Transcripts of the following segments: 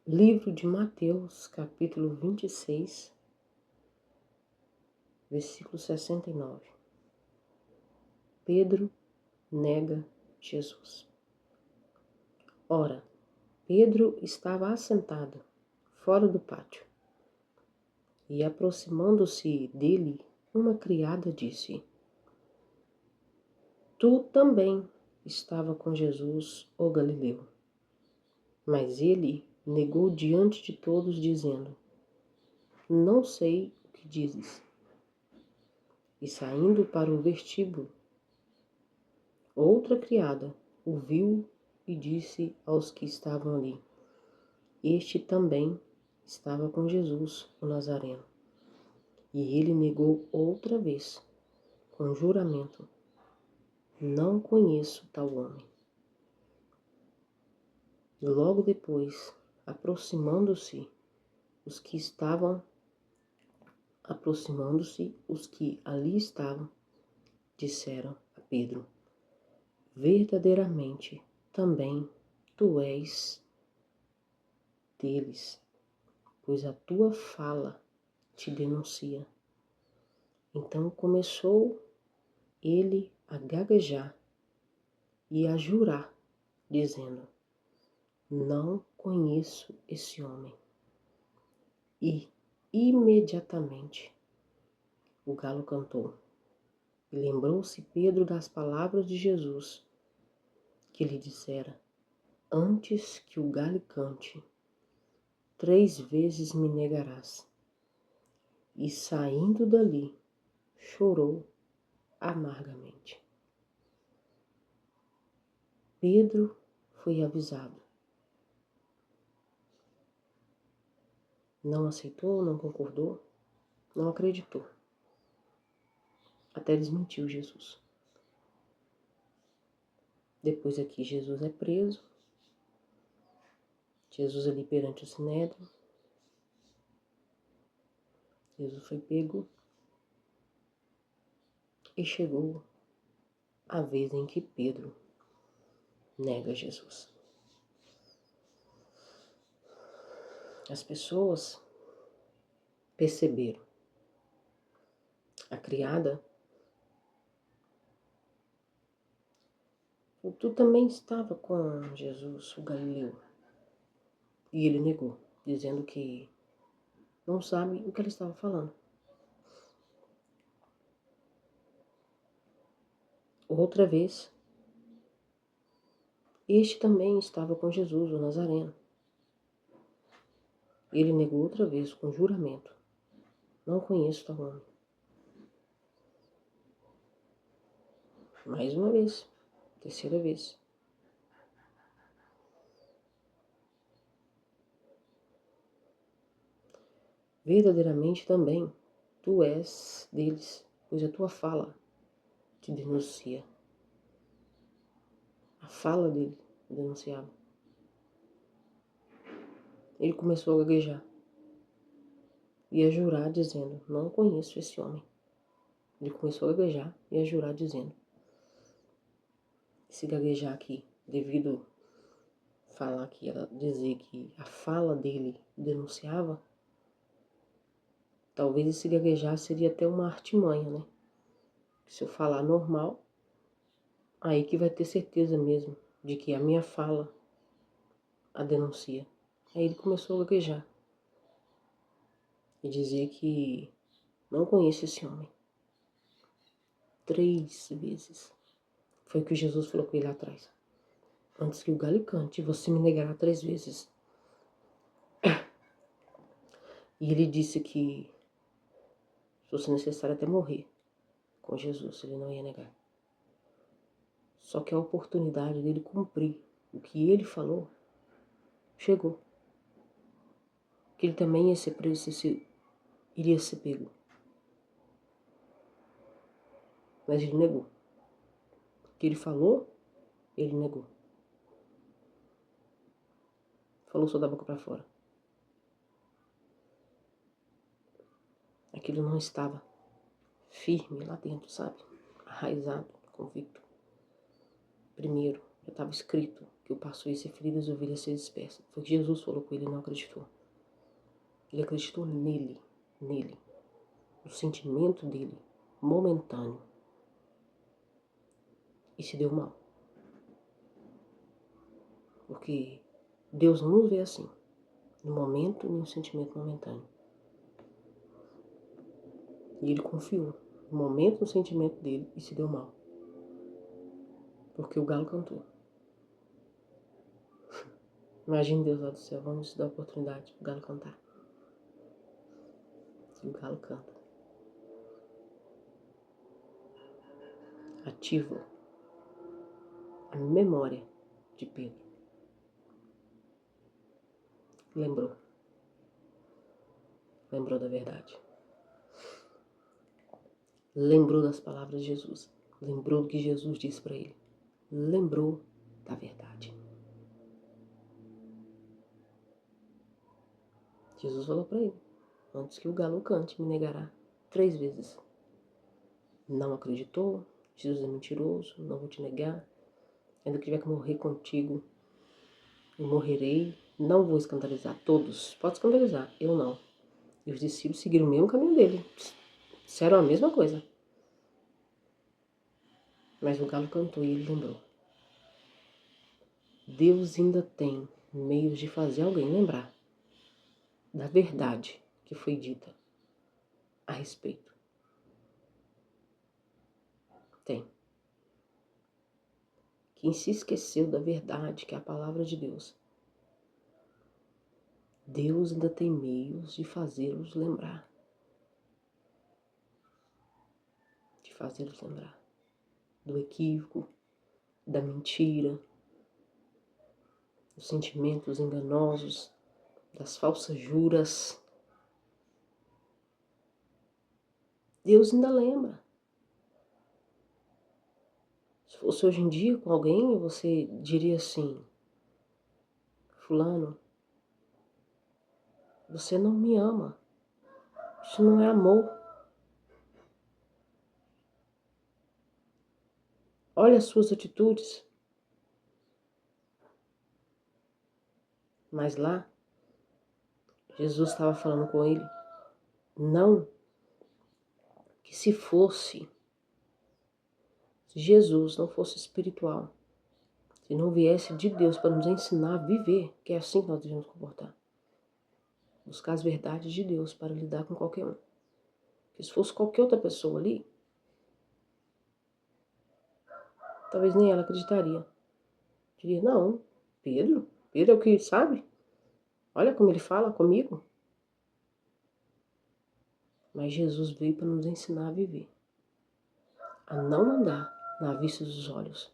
Livro de Mateus, capítulo 26, versículo 69. Pedro nega Jesus. Ora, Pedro estava assentado fora do pátio, e aproximando-se dele, uma criada disse: Tu também estava com Jesus, o Galileu. Mas ele negou diante de todos, dizendo: Não sei o que dizes. E saindo para o vestíbulo, outra criada o viu e disse aos que estavam ali: Este também estava com Jesus, o Nazareno. E ele negou outra vez, com juramento: Não conheço tal homem. Logo depois, aproximando-se os que ali estavam, disseram a Pedro: Verdadeiramente, também tu és deles, pois a tua fala te denuncia. Então começou ele a gaguejar e a jurar, dizendo: Não conheço esse homem. E imediatamente o galo cantou. E lembrou-se Pedro das palavras de Jesus, que lhe dissera: Antes que o galo cante, 3 vezes me negarás. E saindo dali, chorou amargamente. Pedro foi avisado. Não aceitou, não concordou, não acreditou. Até desmentiu Jesus. Depois aqui Jesus é preso. Jesus ali perante o Sinédrio. Jesus foi pego. E chegou a vez em que Pedro nega Jesus. As pessoas perceberam. A criada: Tu também estava com Jesus, o Galileu. E ele negou, dizendo que não sabe o que ela estava falando. Outra vez, este também estava com Jesus, o Nazareno. Ele negou outra vez, com juramento: Não conheço tal homem. Mais uma vez, terceira vez. Verdadeiramente também tu és deles, pois a tua fala te denuncia. A fala dele denunciava. Ele começou a gaguejar e a jurar, dizendo: Não conheço esse homem. Ele começou a gaguejar e a jurar, dizendo. Esse gaguejar aqui, devido falar que ela dizer que a fala dele denunciava, talvez esse gaguejar seria até uma artimanha, né? Se eu falar normal, aí que vai ter certeza mesmo de que a minha fala a denuncia. Aí ele começou a gaguejar e dizer que não conhece esse homem. 3 vezes. Foi o que Jesus falou com ele lá atrás. Antes que o galo cante, você me negará 3 vezes. E ele disse que se fosse necessário até morrer com Jesus, ele não ia negar. Só que a oportunidade dele cumprir o que ele falou chegou. Que ele também ia ser preso, iria ser pego. Mas ele negou. O que ele falou, ele negou. Falou só da boca para fora. Aquilo não estava firme lá dentro, sabe? Arraizado, convicto. Primeiro, Já estava escrito que o pastor ia ser ferido e as ovelhas ser dispersas. Foi o que Jesus falou com ele e não acreditou. Ele acreditou nele, no sentimento dele, momentâneo. E se deu mal. Porque Deus não nos vê assim, no momento nem no sentimento momentâneo. E ele confiou no momento, no sentimento dele e se deu mal. Porque o galo cantou. Imagine Deus lá do céu, vamos dar a oportunidade pro galo cantar. E o galo canta. Ativa a memória de Pedro. Lembrou da verdade. Lembrou das palavras de Jesus. Lembrou do que Jesus disse para ele. Lembrou da verdade. Jesus falou para ele: antes que o galo cante, me negará 3 vezes. Não acreditou, Jesus é mentiroso, não vou te negar. Ainda que tiver que morrer contigo, eu morrerei. Não vou escandalizar todos. Pode escandalizar, eu não. E os discípulos seguiram o mesmo caminho dele. Disseram a mesma coisa. Mas o galo cantou e ele lembrou. Deus ainda tem meios de fazer alguém lembrar da verdade que foi dita a respeito. Tem. Quem se esqueceu da verdade, que é a palavra de Deus, Deus ainda tem meios de fazê-los lembrar. De fazê-los lembrar do equívoco, da mentira, dos sentimentos enganosos, das falsas juras. Deus ainda lembra. Se fosse hoje em dia com alguém, você diria assim: fulano, você não me ama. Isso não é amor. Olha as suas atitudes. Mas lá, Jesus estava falando com ele, não que se Jesus não fosse espiritual, se não viesse de Deus para nos ensinar a viver, que é assim que nós devemos comportar. Buscar as verdades de Deus para lidar com qualquer um. Porque se fosse qualquer outra pessoa ali, talvez nem ela acreditaria. Diria: não, Pedro é o que sabe. Olha como ele fala comigo. Mas Jesus veio para nos ensinar a viver. A não andar na vista dos olhos.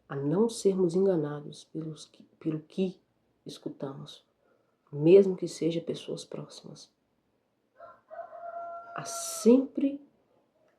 A não sermos enganados pelo que escutamos. Mesmo que sejam pessoas próximas. A sempre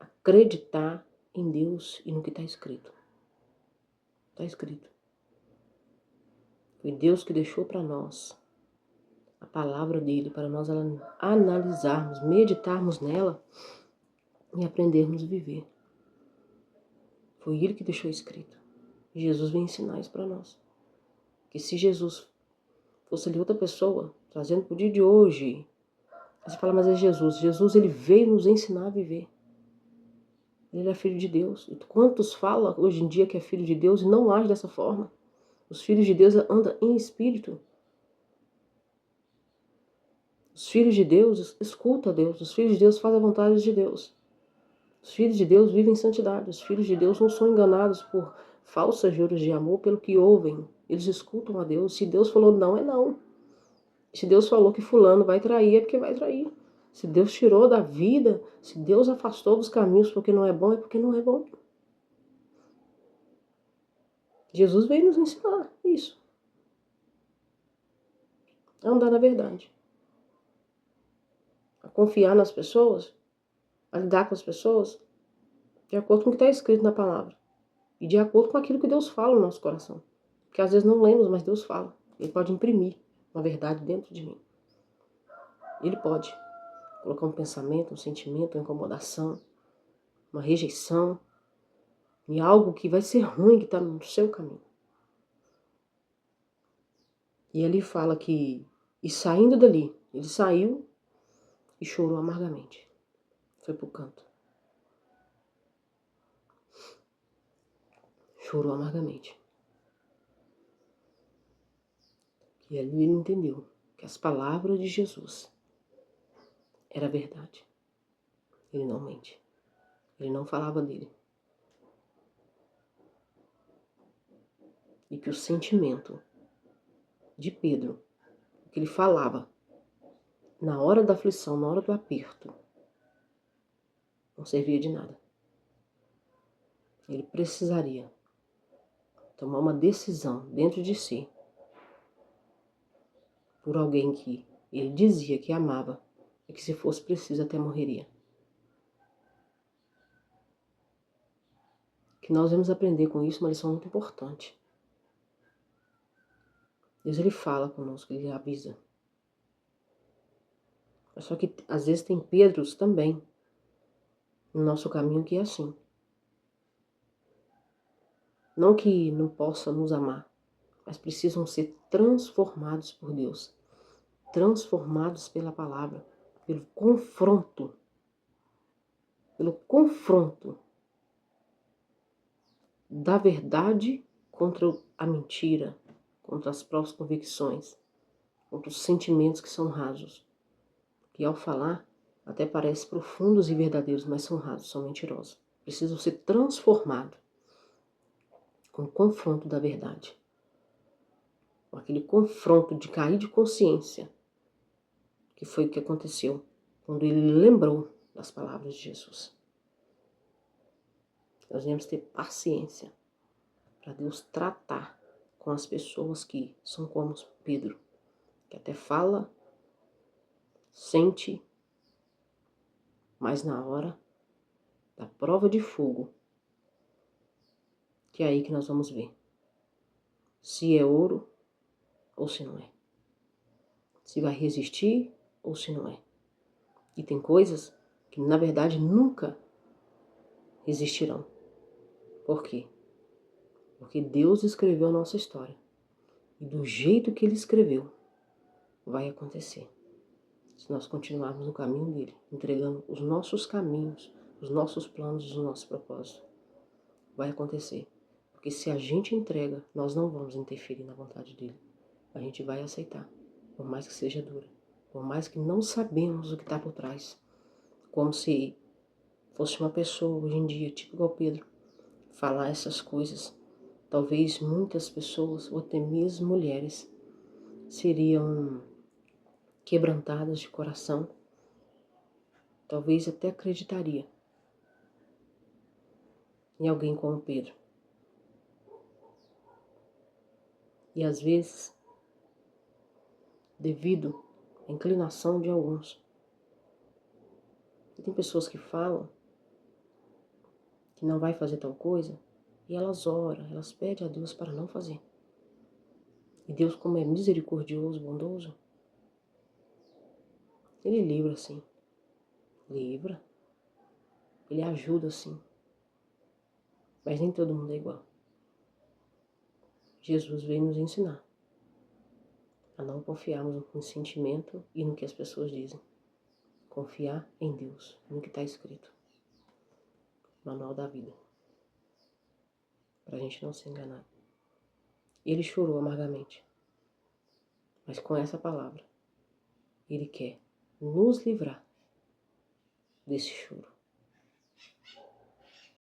acreditar em Deus e no que está escrito. Está escrito. Foi Deus que deixou para nós a palavra dele, para nós analisarmos, meditarmos nela e aprendermos a viver. Foi ele que deixou escrito. E Jesus vem ensinar isso para nós. Que se Jesus fosse ali outra pessoa, trazendo para o dia de hoje, você fala: mas é Jesus. Jesus, ele veio nos ensinar a viver. Ele é filho de Deus. E quantos falam hoje em dia que é filho de Deus e não age dessa forma? Os filhos de Deus andam em espírito. Os filhos de Deus escutam a Deus. Os filhos de Deus fazem a vontade de Deus. Os filhos de Deus vivem em santidade. Os filhos de Deus não são enganados por falsas juras de amor pelo que ouvem. Eles escutam a Deus. Se Deus falou não, é não. Se Deus falou que fulano vai trair, é porque vai trair. Se Deus tirou da vida, se Deus afastou dos caminhos porque não é bom, é porque não é bom. Jesus veio nos ensinar isso. A andar na verdade. A confiar nas pessoas, a lidar com as pessoas, de acordo com o que está escrito na palavra. E de acordo com aquilo que Deus fala no nosso coração. Porque às vezes não lemos, mas Deus fala. Ele pode imprimir uma verdade dentro de mim. Ele pode colocar um pensamento, um sentimento, uma incomodação, uma rejeição, em algo que vai ser ruim, que está no seu caminho. E ali fala que, e saindo dali, ele saiu e chorou amargamente. Foi pro canto. Chorou amargamente. E ali ele entendeu que as palavras de Jesus era verdade. Ele não mente. Ele não falava dele. E que o sentimento de Pedro, o que ele falava na hora da aflição, na hora do aperto, não servia de nada. Ele precisaria tomar uma decisão dentro de si por alguém que ele dizia que amava e que, se fosse preciso, até morreria. Que nós vamos aprender com isso uma lição muito importante. Deus, ele fala conosco, ele avisa. Só que às vezes tem Pedros também no nosso caminho que é assim. Não que não possa nos amar, mas precisam ser transformados por Deus. Transformados pela palavra, pelo confronto da verdade contra a mentira, contra as próprias convicções, contra os sentimentos que são rasos, que ao falar até parecem profundos e verdadeiros, mas são rasos, são mentirosos. Precisam ser transformados com o confronto da verdade, com aquele confronto de cair de consciência, que foi o que aconteceu quando ele lembrou das palavras de Jesus. Nós devemos ter paciência para Deus tratar com as pessoas que são como Pedro, que até fala, sente, mas na hora da prova de fogo, que é aí que nós vamos ver se é ouro ou se não é. Se vai resistir ou se não é. E tem coisas que, na verdade, nunca resistirão. Por quê? Porque Deus escreveu a nossa história. E do jeito que Ele escreveu, vai acontecer. Se nós continuarmos no caminho dele, entregando os nossos caminhos, os nossos planos, os nossos propósitos, vai acontecer. Porque se a gente entrega, nós não vamos interferir na vontade dele. A gente vai aceitar, por mais que seja dura, por mais que não sabemos o que está por trás. Como se fosse uma pessoa hoje em dia, tipo igual Pedro, falar essas coisas. Talvez muitas pessoas, ou até mesmo mulheres, seriam quebrantadas de coração. Talvez até acreditaria em alguém como Pedro. E às vezes, devido à inclinação de alguns, tem pessoas que falam que não vai fazer tal coisa, e elas oram, elas pedem a Deus para não fazer. E Deus, como é misericordioso, bondoso, Ele livra sim. Livra. Ele ajuda sim. Mas nem todo mundo é igual. Jesus veio nos ensinar a não confiarmos no sentimento e no que as pessoas dizem. Confiar em Deus, no que está escrito. Manual da vida. Para a gente não se enganar. Ele chorou amargamente. Mas com essa palavra, Ele quer nos livrar desse choro.